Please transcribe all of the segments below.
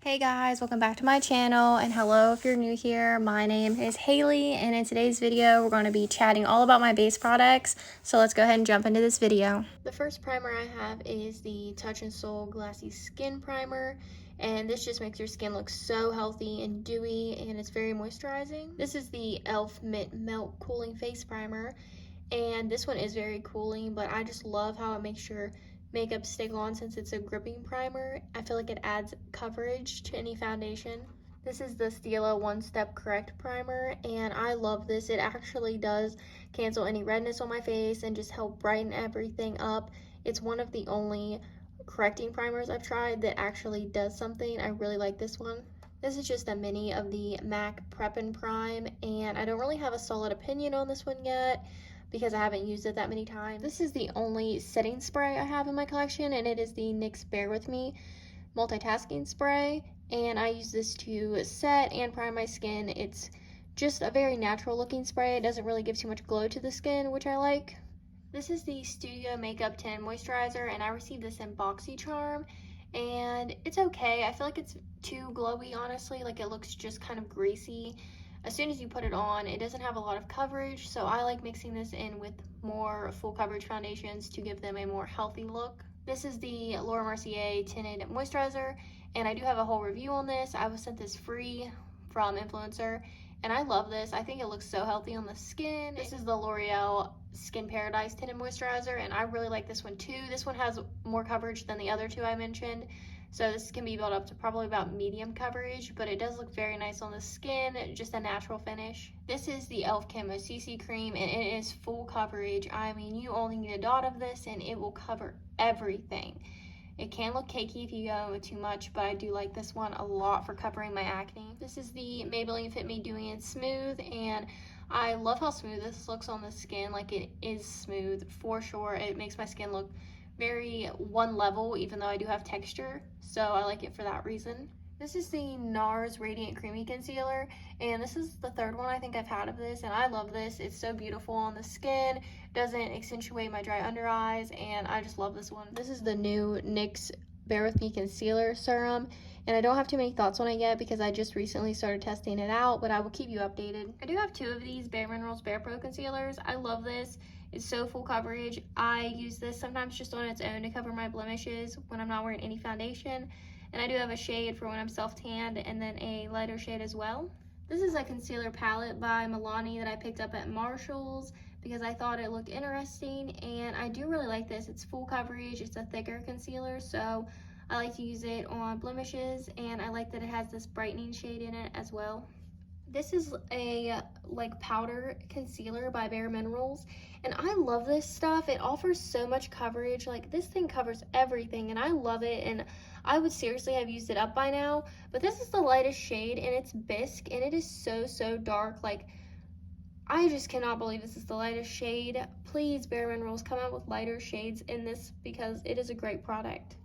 Hey guys, welcome back to my channel, and hello if you're new here. My name is Haley, and in today's video we're going to be chatting all about my base products, so let's go ahead and jump into this video. The first primer I have is the Touch in Sol Glassy Skin Primer, and this just makes your skin look so healthy and dewy, and it's very moisturizing. This is the e.l.f. Mint Melt Cooling Face Primer, and this one is very cooling, but I just love how it makes your makeup stick on since it's a gripping primer. I feel like it adds coverage to any foundation. This is the Stila One Step Correct Primer, and I love this. It actually does cancel any redness on my face and just help brighten everything up. It's one of the only correcting primers I've tried that actually does something. I really like this one. This is just a mini of the MAC Prep and Prime, and I don't really have a solid opinion on this one yet because I haven't used it that many times. This is the only setting spray I have in my collection, and it is the NYX Bear With Me multitasking spray, and I use this to set and prime my skin. It's just a very natural looking spray. It doesn't really give too much glow to the skin, which I like. This is the Studio Makeup 10 Moisturizer, and I received this in BoxyCharm, and it's okay. I feel like it's too glowy, honestly. Like, it looks just kind of greasy. As soon as you put it on, it doesn't have a lot of coverage, so I like mixing this in with more full coverage foundations to give them a more healthy look. This is the Laura Mercier Tinted Moisturizer, and I do have a whole review on this. I was sent this free from Influencer, and I love this. I think it looks so healthy on the skin. This is the L'Oreal Skin Paradise Tinted Moisturizer, and I really like this one too. This one has more coverage than the other two I mentioned, so this can be built up to probably about medium coverage, but it does look very nice on the skin, just a natural finish. This is the e.l.f. Camo CC Cream, and it is full coverage. I mean, you only need a dot of this and it will cover everything. It can look cakey if you go with too much, but I do like this one a lot for covering my acne. This is the Maybelline Fit Me Dewy and Smooth, and I love how smooth this looks on the skin. Like, it is smooth for sure. It makes my skin look very one level, even though I do have texture, so I like it for that reason. This is the NARS Radiant Creamy Concealer, and this is the third one I think I've had of this, and I love this. It's so beautiful on the skin, doesn't accentuate my dry under eyes, and I just love this one. This is the new NYX Bear With Me Concealer Serum, and I don't have too many thoughts on it yet because I just recently started testing it out, but I will keep you updated. I do have two of these Bare Minerals Bare Pro Concealers. I love this. It's so full coverage. I use this sometimes just on its own to cover my blemishes when I'm not wearing any foundation. And I do have a shade for when I'm self-tanned, and then a lighter shade as well. This is a concealer palette by Milani that I picked up at Marshall's because I thought it looked interesting, and I do really like this. It's full coverage, it's a thicker concealer, so I like to use it on blemishes, and I like that it has this brightening shade in it as well. This is a powder concealer by Bare Minerals, and I love this stuff. It offers so much coverage. Like, this thing covers everything, and I love it, and I would seriously have used it up by now. But this is the lightest shade, and it's bisque, and it is so dark. Like, I just cannot believe this is the lightest shade. Please, Bare Minerals, come out with lighter shades in this because it is a great product.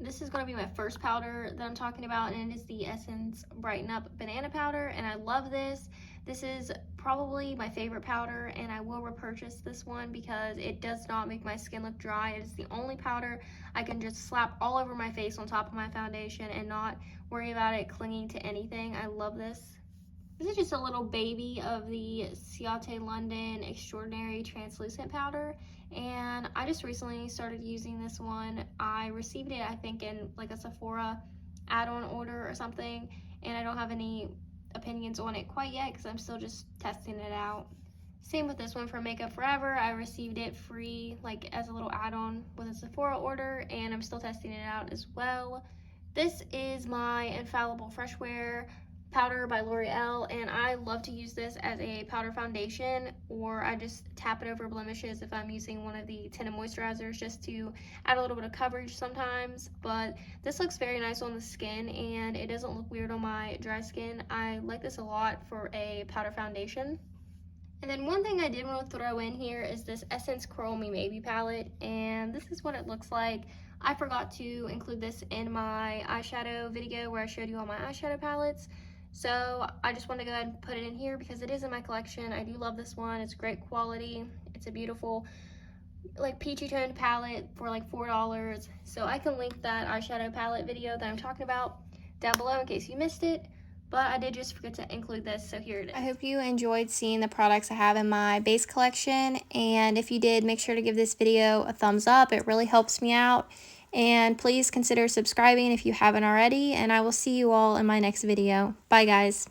This is going to be my first powder that I'm talking about, and it is the Essence Brighten Up Banana Powder, and I love this. This is probably my favorite powder, and I will repurchase this one because it does not make my skin look dry. It is the only powder I can just slap all over my face on top of my foundation and not worry about it clinging to anything. I love this. This is just a little baby of the Ciate London Extraordinary Translucent Powder, and I just recently started using this one. I received it, I think, in like a Sephora add-on order or something, and I don't have any opinions on it quite yet because I'm still just testing it out. Same with this one from Makeup Forever. I received it free, like as a little add-on with a Sephora order, and I'm still testing it out as well. This is my Infallible Fresh Wear powder by L'Oreal, and I love to use this as a powder foundation, or I just tap it over blemishes if I'm using one of the tinted moisturizers just to add a little bit of coverage sometimes. But this looks very nice on the skin, and it doesn't look weird on my dry skin. I like this a lot for a powder foundation. And then one thing I did want to throw in here is this Essence Curl Me Maybe palette, and this is what it looks like. I forgot to include this in my eyeshadow video where I showed you all my eyeshadow palettes, so I just want to go ahead and put it in here because it is in my collection. I do love this one. It's great quality. It's a beautiful like peachy toned palette for like $4. So I can link that eyeshadow palette video that I'm talking about down below in case you missed it. But I did just forget to include this, so here it is. I hope you enjoyed seeing the products I have in my base collection, and if you did, make sure to give this video a thumbs up. It really helps me out, and please consider subscribing if you haven't already, and I will see you all in my next video. Bye guys.